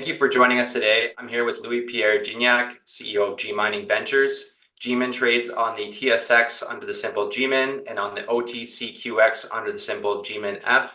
Thank you for joining us today. I'm here with Louis-Pierre Gignac, CEO of G Mining Ventures. GMIN trades on the TSX under the symbol GMIN and on the OTCQX under the symbol GMINF.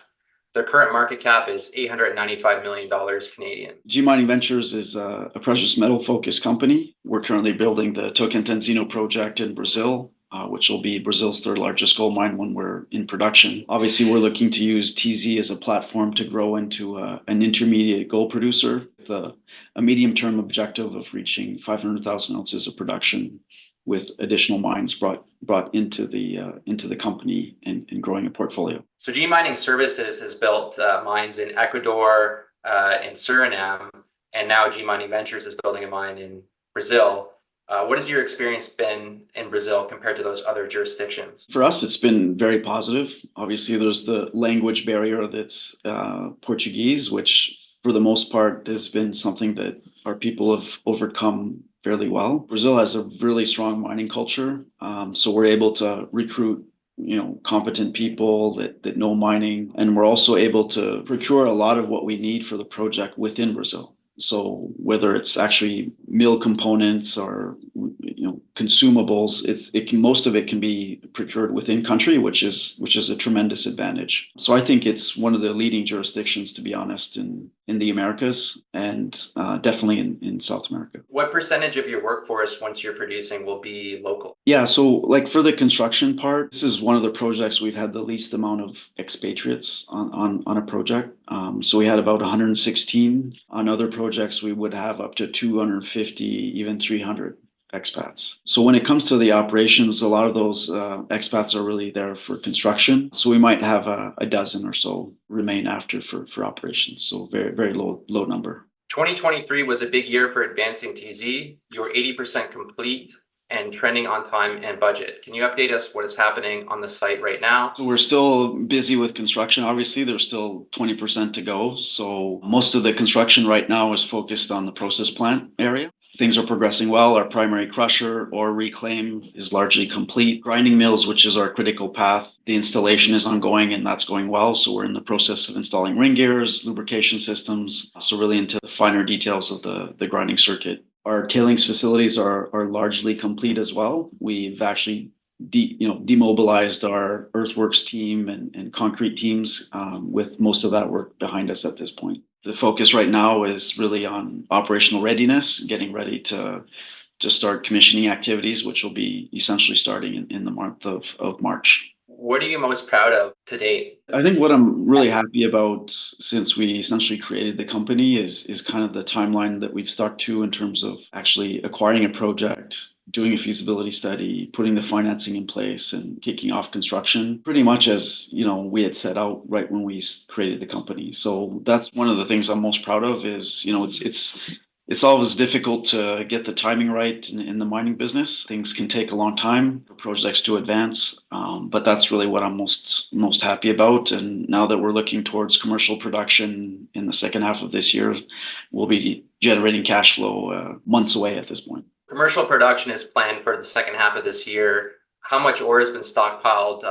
Their current market cap is $895 million Canadian. G Mining Ventures is a precious metal focused company. We're currently building the Tocantinzinho project in Brazil, which will be Brazil's third largest gold mine when we're in production. Obviously, we're looking to use TZ as a platform to grow into an intermediate gold producer with a medium-term objective of reaching 500,000 ounces of production, with additional mines brought into the company and growing a portfolio. So G Mining Services has built mines in Ecuador and Suriname, and now G Mining Ventures is building a mine in Brazil. What has your experience been in Brazil compared to those other jurisdictions? For us, it's been very positive. Obviously, there's the language barrier that's Portuguese, which for the most part has been something that our people have overcome fairly well. Brazil has a really strong mining culture, so we're able to recruit competent people that know mining, and we're also able to procure a lot of what we need for the project within Brazil. So whether it's actually mill components or consumables, most of it can be procured within country, which is a tremendous advantage. So I think it's one of the leading jurisdictions, to be honest, in the Americas and definitely in South America. What percentage of your workforce, once you're producing, will be local? Yeah, so like for the construction part, this is one of the projects we've had the least amount of expatriates on a project. So we had about 116. On other projects, we would have up to 250, even 300 expats. So when it comes to the operations, a lot of those expats are really there for construction. So we might have a dozen or so remain after for operations. So very, very low number. 2023 was a big year for advancing TZ. You're 80% complete and trending on time and budget. Can you update us what is happening on the site right now? So we're still busy with construction. Obviously, there's still 20% to go. So most of the construction right now is focused on the process plant area. Things are progressing well. Our primary crusher or reclaim is largely complete. Grinding mills, which is our critical path, the installation is ongoing and that's going well. So we're in the process of installing ring gears, lubrication systems. So really into the finer details of the grinding circuit. Our tailings facilities are largely complete as well. We've actually demobilized our earthworks team and concrete teams with most of that work behind us at this point. The focus right now is really on operational readiness, getting ready to start commissioning activities, which will be essentially starting in the month of March. What are you most proud of to date? I think what I'm really happy about since we essentially created the company is kind of the timeline that we've stuck to in terms of actually acquiring a project, doing a feasibility study, putting the financing in place and kicking off construction pretty much as, we had set out right when we created the company. So that's one of the things I'm most proud of is, it's always difficult to get the timing right in the mining business. Things can take a long time for projects to advance, but that's really what I'm most happy about. And now that we're looking towards commercial production in the second half of this year, we'll be generating cash flow months away at this point. Commercial production is planned for the second half of this year. How much ore has been stockpiled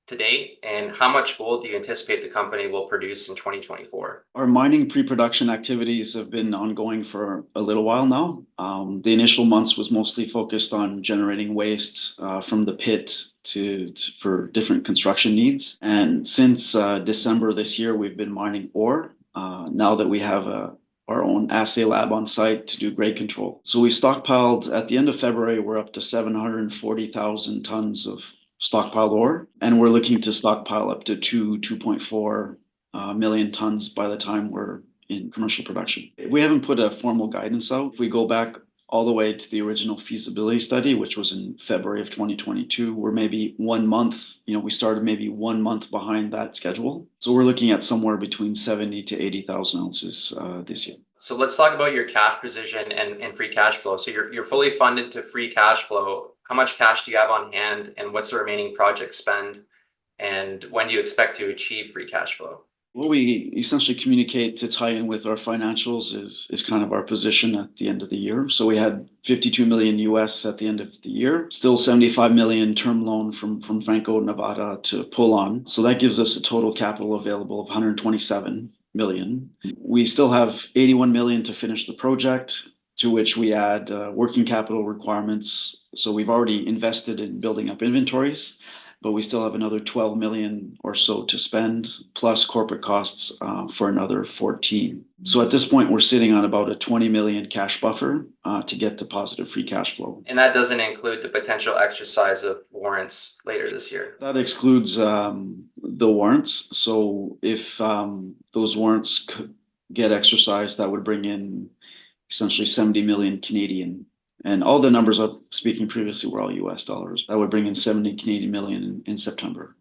to date, and how much gold do you anticipate the company will produce in 2024? Our mining pre-production activities have been ongoing for a little while now. The initial months was mostly focused on generating waste from the pit for different construction needs. And since December this year, we've been mining ore. Now that we have our own assay lab on site to do grade control. So we stockpiled at the end of February, we're up to 740,000 tons of stockpiled ore, and we're looking to stockpile up to 2.4 million tons by the time we're in commercial production. We haven't put a formal guidance out. If we go back all the way to the original feasibility study, which was in February of 2022, we're maybe 1 month, we started maybe 1 month behind that schedule. So we're looking at somewhere between 70 to 80,000 ounces this year. So let's talk about your cash position and free cash flow. So you're fully funded to free cash flow. How much cash do you have on hand, and what's the remaining project spend, and when do you expect to achieve free cash flow? What we essentially communicate to tie in with our financials is kind of our position at the end of the year. So we had 52 million US at the end of the year, still 75 million term loan from Franco Nevada to pull on. So that gives us a total capital available of 127. million. We still have 81 million to finish the project, to which we add working capital requirements. So we've already invested in building up inventories, but we still have another 12 million or so to spend, plus corporate costs for another 14. So at this point, we're sitting on about a 20 million cash buffer to get to positive free cash flow. And that doesn't include the potential exercise of warrants later this year. That excludes the warrants. So if those warrants could get exercised, that would bring in essentially 70 million Canadian. And all the numbers I'm speaking previously were all US dollars. That would bring in 70 Canadian million in September,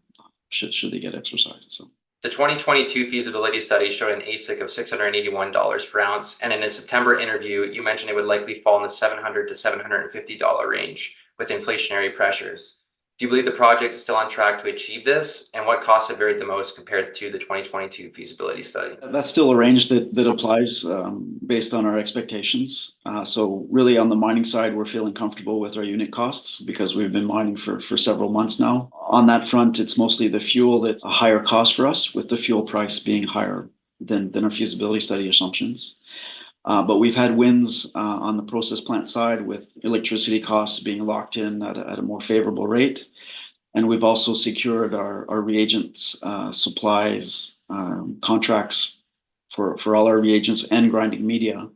should they get exercised. So the 2022 feasibility study showed an AISC of $681 per ounce. And in a September interview, you mentioned it would likely fall in the $700 to $750 range with inflationary pressures. Do you believe the project is still on track to achieve this? And what costs have varied the most compared to the 2022 feasibility study? That's still a range that applies based on our expectations. So really on the mining side, we're feeling comfortable with our unit costs because we've been mining for several months now. On that front, it's mostly the fuel that's a higher cost for us, with the fuel price being higher than our feasibility study assumptions. But we've had wins on the process plant side, with electricity costs being locked in at a more favorable rate. And we've also secured our reagents supplies contracts for all our reagents and grinding media,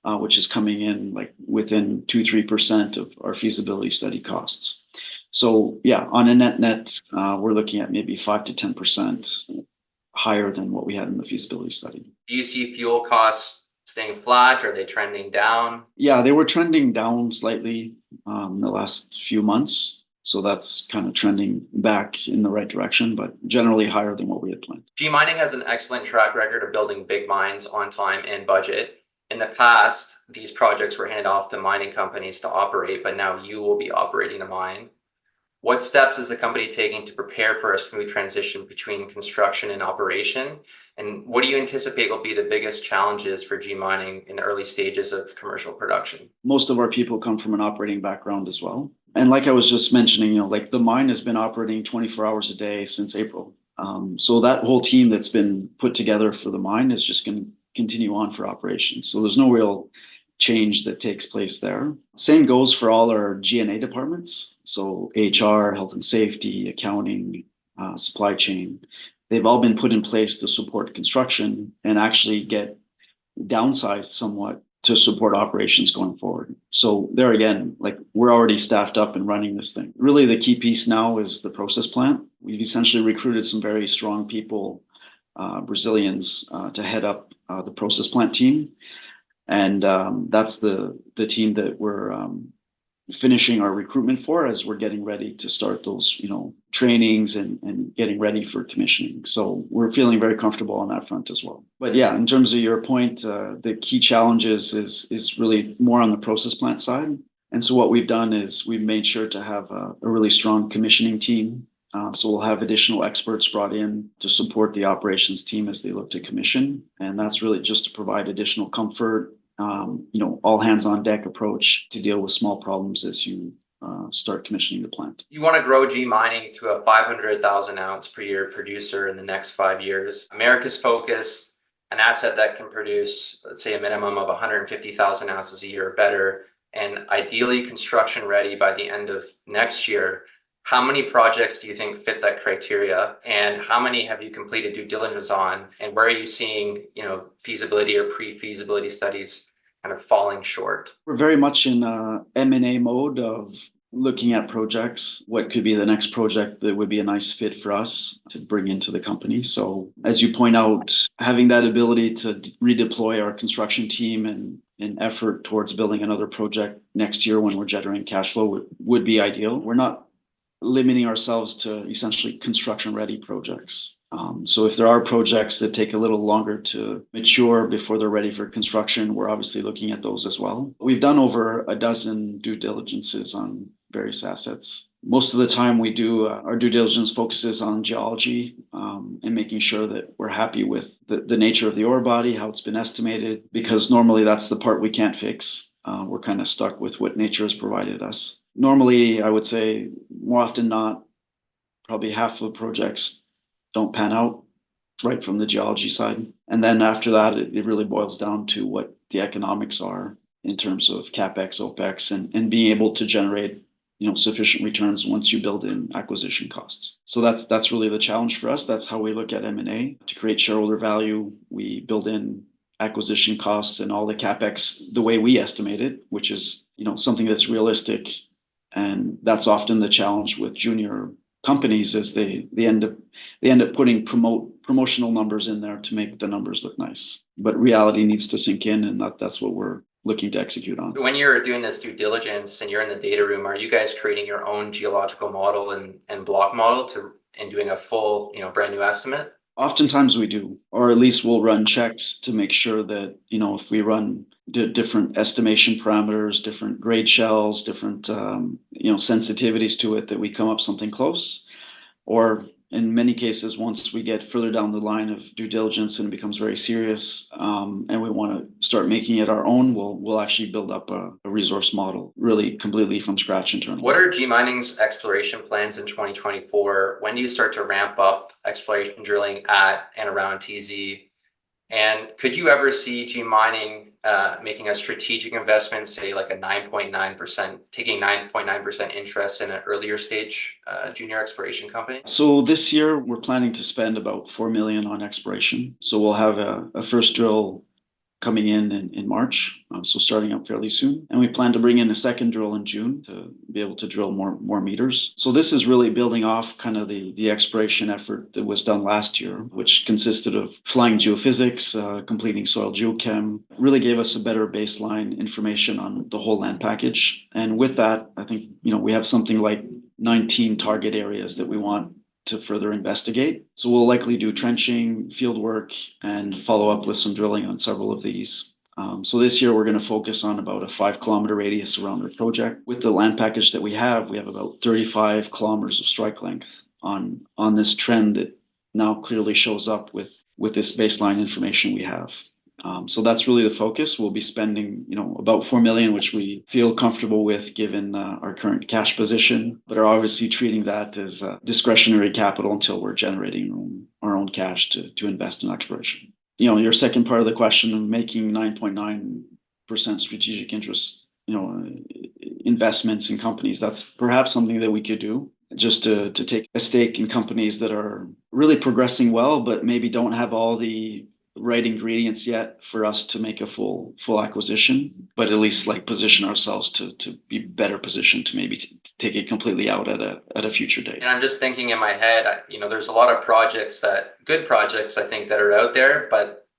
which is coming in like within 2-3% of our feasibility study costs. So yeah, on a net, we're looking at maybe 5 to 10% higher than what we had in the feasibility study. Do you see fuel costs staying flat? Or are they trending down? Yeah, they were trending down slightly in the last few months. So that's kind of trending back in the right direction, but generally higher than what we had planned. G Mining has an excellent track record of building big mines on time and budget. In the past, these projects were handed off to mining companies to operate, but now you will be operating the mine. What steps is the company taking to prepare for a smooth transition between construction and operation? And what do you anticipate will be the biggest challenges for G Mining in the early stages of commercial production? Most of our people come from an operating background as well. And like I was just mentioning, like the mine has been operating 24 hours a day since April. So that whole team that's been put together for the mine is just going to continue on for operations. So there's no real change that takes place there. Same goes for all our G&A departments. So HR, health and safety, accounting, supply chain. They've all been put in place to support construction and actually get downsized somewhat to support operations going forward. So there again, like we're already staffed up and running this thing. Really the key piece now is the process plant. We've essentially recruited some very strong people, Brazilians, to head up the process plant team. And that's the team that we're finishing our recruitment for as we're getting ready to start those, trainings and getting ready for commissioning. So we're feeling very comfortable on that front as well. But yeah, in terms of your point, the key challenges is really more on the process plant side. And so what we've done is we've made sure to have a really strong commissioning team. So we'll have additional experts brought in to support the operations team as they look to commission. And that's really just to provide additional comfort, all hands on deck approach to deal with small problems as you start commissioning the plant. You want to grow G Mining to a 500,000 ounce per year producer in the next 5 years. America's focused, an asset that can produce, let's say, a minimum of 150,000 ounces a year or better, and ideally construction ready by the end of next year. How many projects do you think fit that criteria, and how many have you completed due diligence on, and where are you seeing, feasibility or pre-feasibility studies kind of falling short? We're very much in M&A mode of looking at projects, what could be the next project that would be a nice fit for us to bring into the company. So as you point out, having that ability to redeploy our construction team and effort towards building another project next year when we're generating cash flow would be ideal. We're not limiting ourselves to essentially construction ready projects. So if there are projects that take a little longer to mature before they're ready for construction, we're obviously looking at those as well. We've done over a dozen due diligences on various assets. Most of the time we do, our due diligence focuses on geology and making sure that we're happy with the nature of the ore body, how it's been estimated, because normally that's the part we can't fix. We're kind of stuck with what nature has provided us. Normally, I would say more often not, probably half of the projects don't pan out. right from the geology side. And then after that, it really boils down to what the economics are in terms of CapEx, OpEx, and being able to generate sufficient returns once you build in acquisition costs. So that's really the challenge for us. That's how we look at M&A. To create shareholder value, we build in acquisition costs and all the CapEx the way we estimate it, which is something that's realistic. And that's often the challenge with junior companies is they end up putting promotional numbers in there to make the numbers look nice. But reality needs to sink in, and that's what we're looking to execute on. When you're doing this due diligence and you're in the data room, are you guys creating your own geological model and block model and doing a full, brand new estimate? Oftentimes we do, or at least we'll run checks to make sure that, if we run different estimation parameters, different grade shells, different, sensitivities to it, that we come up something close. Or in many cases, once we get further down the line of due diligence and it becomes very serious, and we want to start making it our own, we'll actually build up a resource model really completely from scratch internally. What are G Mining's exploration plans in 2024? When do you start to ramp up exploration drilling at and around TZ? And could you ever see G Mining making a strategic investment, say like a 9.9%, taking 9.9% interest in an earlier stage junior exploration company? So this year we're planning to spend about 4 million on exploration. So we'll have a first drill coming in March, so starting up fairly soon. And we plan to bring in a second drill in June to be able to drill more meters. So this is really building off kind of the exploration effort that was done last year, which consisted of flying geophysics, completing soil geochem, really gave us a better baseline information on the whole land package. And with that, I think, we have something like 19 target areas that we want to further investigate. So we'll likely do trenching, field work, and follow up with some drilling on several of these. So this year we're going to focus on about a 5-kilometer radius around our project. With the land package that we have about 35 kilometers of strike length on this trend that now clearly shows up with this baseline information we have. So that's really the focus. We'll be spending, about 4 million, which we feel comfortable with given our current cash position, but are obviously treating that as discretionary capital until we're generating our own cash to invest in exploration. Your second part of the question of making 9.9% strategic interest, investments in companies, that's perhaps something that we could do, just to take a stake in companies that are really progressing well, but maybe don't have all the right ingredients yet for us to make a full acquisition, but at least position ourselves to be better positioned to maybe take it completely out at a future date. And I'm just thinking in my head, there's a lot of good projects I think that are out there, but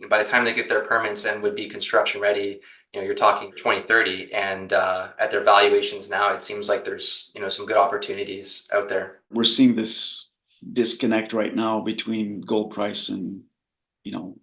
by the time they get their permits and would be construction ready, you're talking 2030, and at their valuations now, it seems like there's some good opportunities out there. We're seeing this disconnect right now between gold price and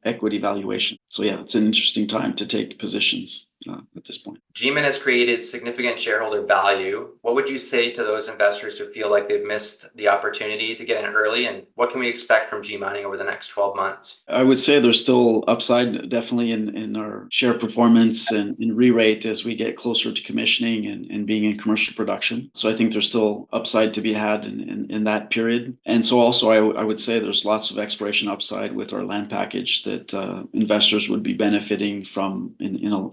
equity valuation. So yeah, it's an interesting time to take positions at this point. GMIN has created significant shareholder value. What would you say to those investors who feel like they've missed the opportunity to get in early, and what can we expect from G Mining over the next 12 months? I would say there's still upside, definitely in our share performance and in re-rate as we get closer to commissioning and being in commercial production. So I think there's still upside to be had in that period. And so also I would say there's lots of exploration upside with our land package that investors would be benefiting from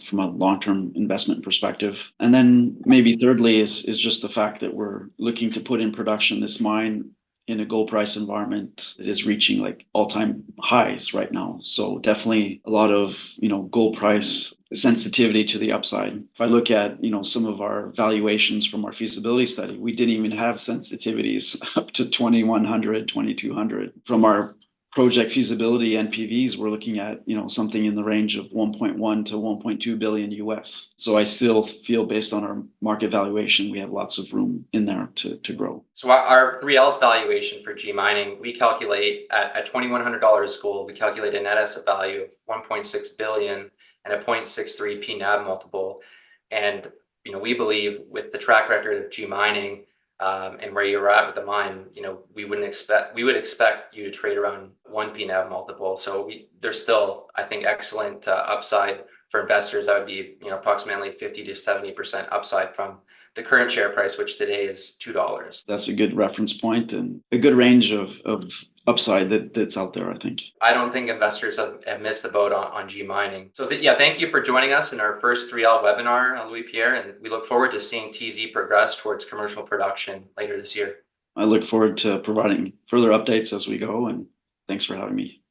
from a long-term investment perspective. And then maybe thirdly is just the fact that we're looking to put in production this mine in a gold price environment that is reaching all-time highs right now. So definitely a lot of, gold price sensitivity to the upside. If I look at, some of our valuations from our feasibility study, we didn't even have sensitivities up to 2100, 2200. From our project feasibility NPVs, we're looking at, something in the range of 1.1 to 1.2 billion US. So I still feel based on our market valuation, we have lots of room in there to grow. So our 3L's valuation for G Mining, we calculate at $2,100 gold, we calculate a net asset value of 1.6 billion and a 0.63 P/NAV multiple. And, we believe with the track record of G Mining, and where you're at with the mine, we would expect you to trade around 1 P/NAV multiple. So there's still, I think, excellent upside for investors. That would be, approximately 50 to 70% upside from the current share price, which today is $2. That's a good reference point and a good range of upside that's out there, I think. I don't think investors have missed the boat on G mining. So yeah, thank you for joining us in our first 3L webinar, Louis-Pierre, and we look forward to seeing TZ progress towards commercial production later this year. I look forward to providing further updates as we go, and thanks for having me.